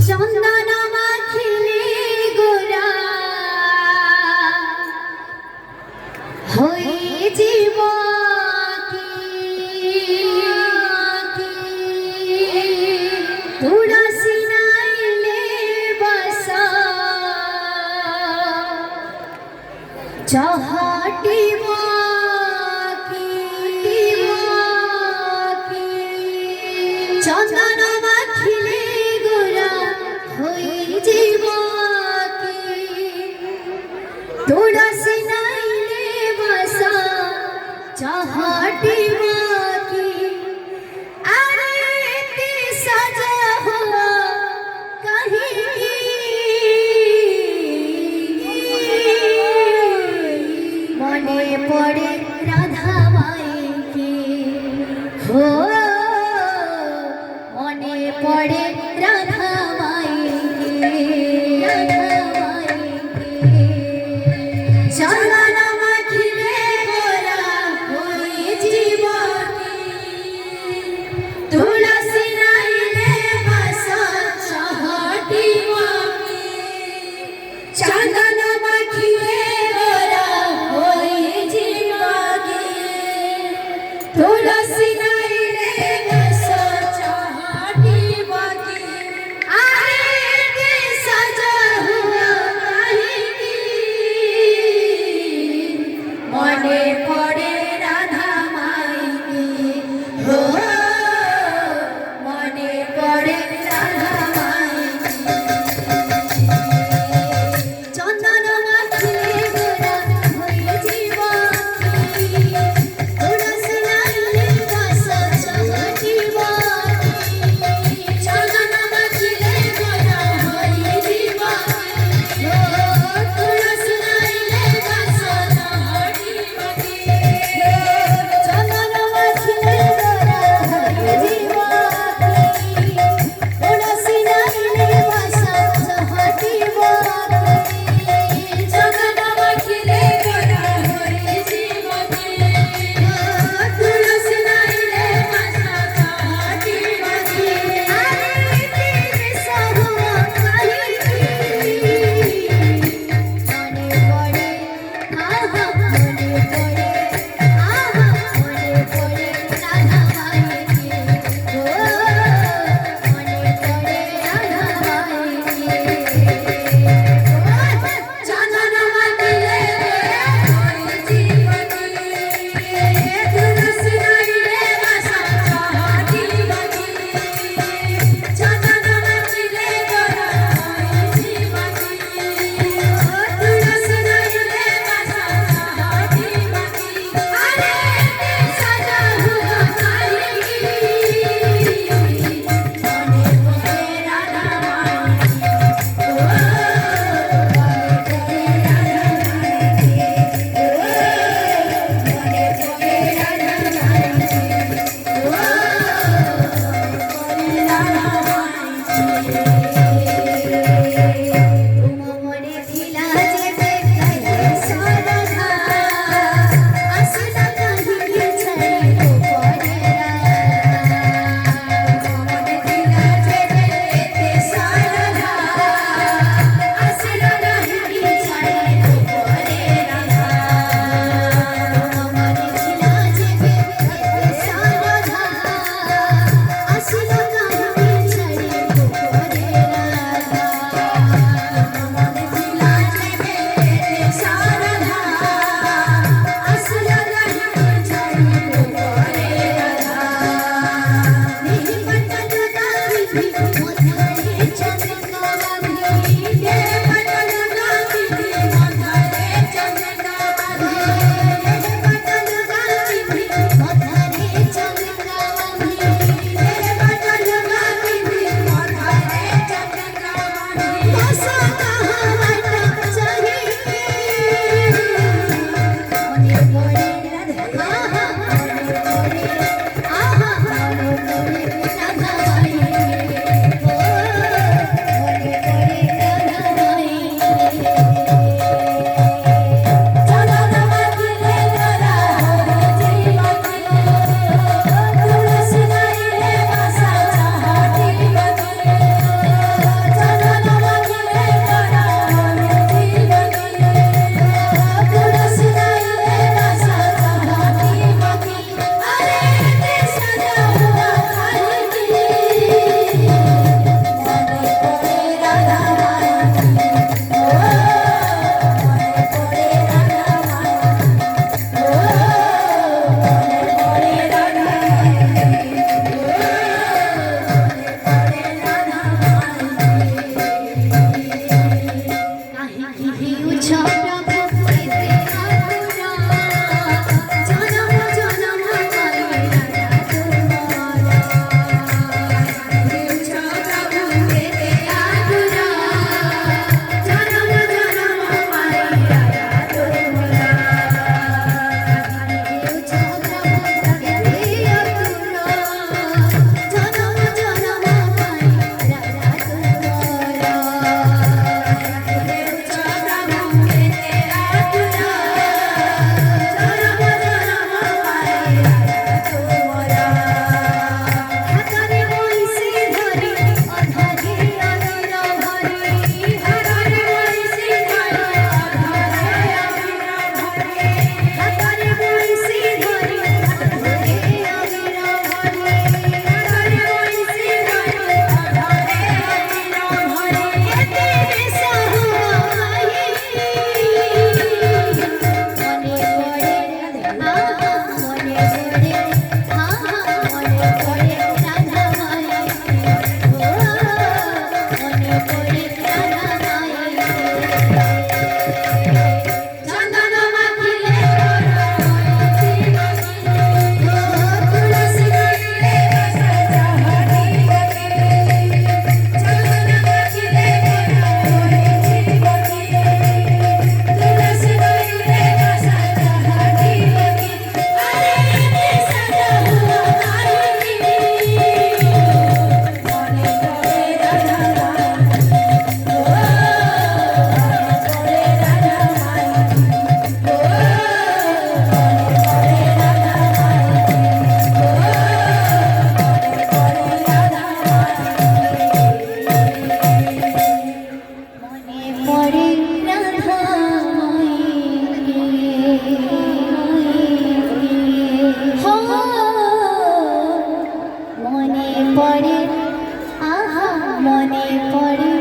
চন্দন মাখিলে গোরা হয়ে জীব তুলসী নাইলে বাসা চাহাটিব চন্দন মাখিলে গোরা হয়ে জীব তুলসী নাইলে বাসা চাহাটিব মনে পড়ে রাধা মাইকে হো মনে পড়ে রাধা মাইকে চন্দন মাখিলে গোরা হয়ে জীব তুলসী নাইলে বাসা চাহাটিব চন্দন মাখিলে গোরা হয়ে জীব তুলসী নাইলে বাসা চাহাটিব আরে সাজা হুয়া কাহিনী মনে পড়ে রাধা মাইকে হো মনে পড়ে রাধা মাইকে চন্দন মাখিলে গোরা হয়ে জীব তুলসী নাইলে বাসা চাহাটিব চন্দন মাখিলে গোরা হয়ে জীব তুলসী নাইলে বাসা চাহাটিব চন্দন মাখিলে গোরা হয়ে জীব তুলসী নাইলে বাসা চাহাটিব চন্দন মাখিলে গোরা হয়ে জীব তুলসী নাইলে বাসা চাহাটিব আরে তেরে সাহুয়া কাহিনী মনে পড়ে আহা মনে পড়ে আহা মনে পড়ে রাধা মাইকে ও মনে পড়ে রাধা মাইকে চন্দন মাখিলে গোরা হয়ে জীব তুলসী নাইলে বাসা চাহাটিব চন্দন মাখিলে গোরা হয়ে জীব তুলসী নাইলে বাসা চাহাটিব আরে সাজা হুয়া কাহিনী মনে পড়ে রাধা মাইকে ও মনে পড়ে রাধা মাইকে মনে পড়ে রাধা মাইকে ও মনে রাধা মাইকে মনে ছিলা যেতে গাইলে সরধা আসলা কাহিনী ছাড়ি পড়ে মনে ছিলা যেতে সরধা আসলা কাহিনী ছাড়ি পড়ে মনে ছিলা যেতে সরধা আসলা কাহিনী ছাড়ি পড়ে মনে ছিলা যেতে সরধা আসলা কাহিনী ছাড়ি পড়ে নিপটল গাবিধি মধারে চন্দ্রিকা বাঁধি নিপটল গাবিধি মধারে চন্দ্রিকা বাঁধি নিপটল গাবিধি মধারে চন্দ্রিকা বাঁধি নিপটল গাবিধি মধারে চন্দ্রিকা বাঁধি বাসা কাহাওয়াটা চাহি মনে পড়ে রাধা মনে পড়ে আহা মনে পড়ে রাধা মাইকে ও মনে পড়ে, আহা মনে পড়ে।